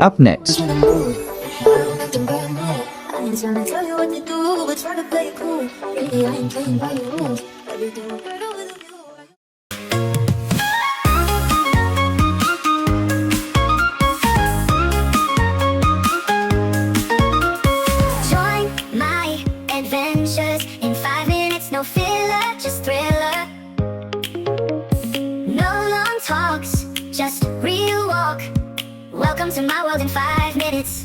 Up next, Join my adventures in 5 minutes, no filler, just thriller. No long talks, just real walk. Welcome to my world in 5 minutes.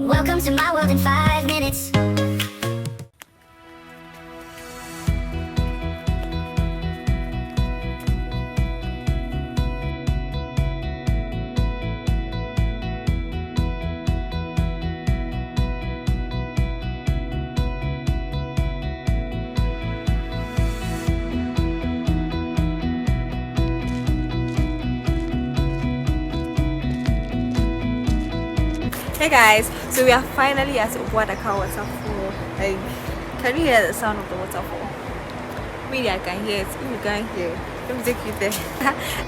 Welcome to my world in 5 minutes. Hey guys, so we are finally at Oboadaka Waterfall. Like, can you hear the sound of the waterfall? Maybe I can hear it. If you can't hear, let me take you there.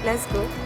Let's go.